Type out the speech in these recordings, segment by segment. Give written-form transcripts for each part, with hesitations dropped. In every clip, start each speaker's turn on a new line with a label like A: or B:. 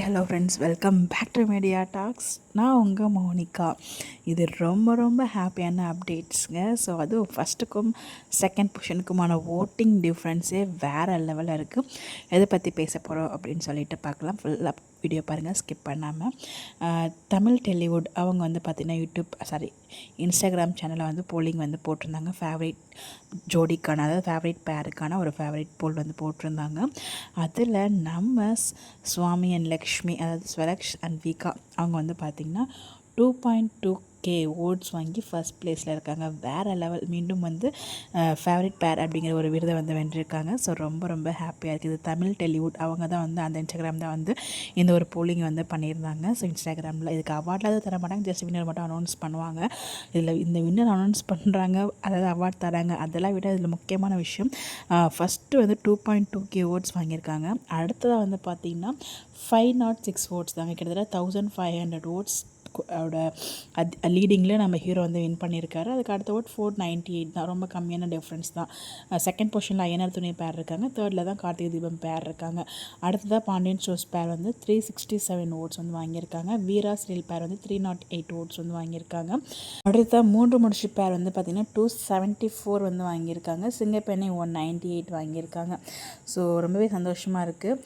A: Hello friends, welcome back to media talks. நான் உங்கள் Monica. இது ரொம்ப ரொம்ப ஹாப்பியான அப்டேட்ஸுங்க. ஸோ அதுவும் ஃபஸ்ட்டுக்கும் செகண்ட் பொசிஷனுக்குமான ஓட்டிங் டிஃப்ரென்ஸே வேறு லெவலில் இருக்குது. எதை பற்றி பேச போகிறோம் அப்படின்னு சொல்லிட்டு பார்க்கலாம். ஃபுல்லாக வீடியோ பாருங்கள், ஸ்கிப் பண்ணாமல். தமிழ் டெலிவுட் அவங்க வந்து பார்த்திங்கன்னா இன்ஸ்டாகிராம் சேனலில் வந்து போலிங் வந்து போட்டிருந்தாங்க. ஃபேவரேட் ஜோடிக்கான, அதாவது ஃபேவரேட் பேருக்கான ஒரு ஃபேவரேட் போல் வந்து போட்டிருந்தாங்க. அதில் நம்ம சுவாமி அண்ட் லக்ஷ்மி, அதாவது ஸ்வரக்ஷ் அண்ட் விகா, அவங்க வந்து பார்த்திங்கன்னா 2.2K ஓட்ஸ் வாங்கி ஃபஸ்ட் ப்ளேஸில் இருக்காங்க. வேறு லெவல். மீண்டும் வந்து ஃபேவரட் பேர் அப்படிங்கிற ஒரு விருதை வந்து வென்றிருக்காங்க. ஸோ ரொம்ப ரொம்ப ஹாப்பியாக இருக்குது. தமிழ் டெலிவுட் அவங்க தான் வந்து அந்த இன்ஸ்டாகிராம் தான் வந்து இந்த ஒரு போலிங் வந்து பண்ணியிருந்தாங்க. ஸோ இன்ஸ்டாகிராமில் இதுக்கு அவார்டில் தர மாட்டாங்க, ஜஸ்ட் வின்னர் மட்டும் அனௌன்ஸ் பண்ணுவாங்க. இதில் இந்த வின்னர் அனௌன்ஸ் பண்ணுறாங்க, அதாவது அவார்ட் தராங்க, அதெல்லாம் விட இதில் முக்கியமான விஷயம், ஃபஸ்ட்டு வந்து 2.2K ஓட்ஸ் வாங்கியிருக்காங்க. அடுத்ததாக வந்து பார்த்திங்கன்னா 506 ஓட்ஸ் தாங்க, கிட்டத்தட்ட 1500 ஓட்ஸ் லீடிங்கில் நம்ம ஹீரோ வந்து வின் பண்ணியிருக்காரு. அதுக்கு அடுத்த ஓட் 498 தான், ரொம்ப கம்மியான டிஃப்ரென்ஸ் தான். செகண்ட் பொசிஷனில் ஐயனார் துணை பேர் இருக்காங்க. தேர்டில் தான் கார்த்திகை தீபம் பேர் இருக்காங்க. அடுத்ததாக பாண்டியன் ஸ்டோர்ஸ் பேர் வந்து 367 ஓட்ஸ் வந்து வாங்கியிருக்காங்க. வீரா ஸ்ரீல் பேர் வந்து 308 ஓட்ஸ் வந்து வாங்கியிருக்காங்க. அடுத்த மூன்று முடிச்சு பேர் வந்து பார்த்திங்கன்னா 274 வந்து வாங்கியிருக்காங்க. சிங்கப்பெண்ணை 198 வாங்கியிருக்காங்க. ஸோ ரொம்பவே சந்தோஷமாக இருக்குது.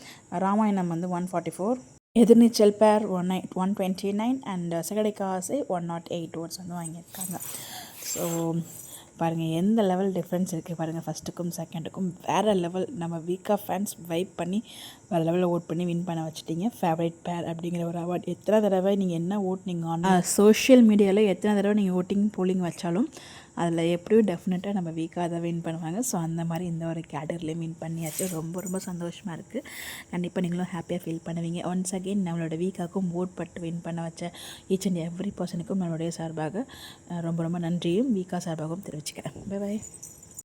A: ராமாயணம் வந்து 144, எதிர்நீச்சல் பேர் 129 அண்ட் சகடைக்காசை 108 ஓட்ஸ் வந்து வாங்கியிருக்காங்க. ஸோ பாருங்கள் எந்த லெவல் டிஃப்ரென்ஸ் இருக்குது பாருங்கள். ஃபஸ்ட்டுக்கும் செகண்டுக்கும் வேறு லெவல். நம்ம வீக்காக ஃபேன்ஸ் வைப் பண்ணி வேறு லெவலில் ஓட் பண்ணி வின் பண்ண வச்சுட்டீங்க. ஃபேவரட் பேர் அப்படிங்கிற ஒரு அவார்ட். எத்தனை தடவை நீங்கள் என்ன ஓட்டினீங்க ஆனால் சோஷியல் மீடியாவில் எத்தனை தடவை நீங்கள் ஓட்டிங் போலிங் வச்சாலும் அதில் எப்படியும் டெஃபினட்டாக நம்ம வீக்காக அதை வின் பண்ணுவாங்க. ஸோ அந்த மாதிரி இந்த ஒரு கேட்டகரிலையும் வின் பண்ணியாச்சு. ரொம்ப ரொம்ப சந்தோஷமாக இருக்குது. கண்டிப்பாக நீங்களும் ஹாப்பியாக ஃபீல் பண்ணுவீங்க. ஒன்ஸ் அகெயின் நம்மளோட வீக்காக்கும் ஓட் பட்டு வின் பண்ண வச்ச ஈச் அண்ட் எவ்ரி பர்சனுக்கும் நம்மளுடைய சார்பாக ரொம்ப ரொம்ப நன்றியும் வீக்கா சார்பாகவும் தெரிவிச்சுக்கிறேன். Bye bye.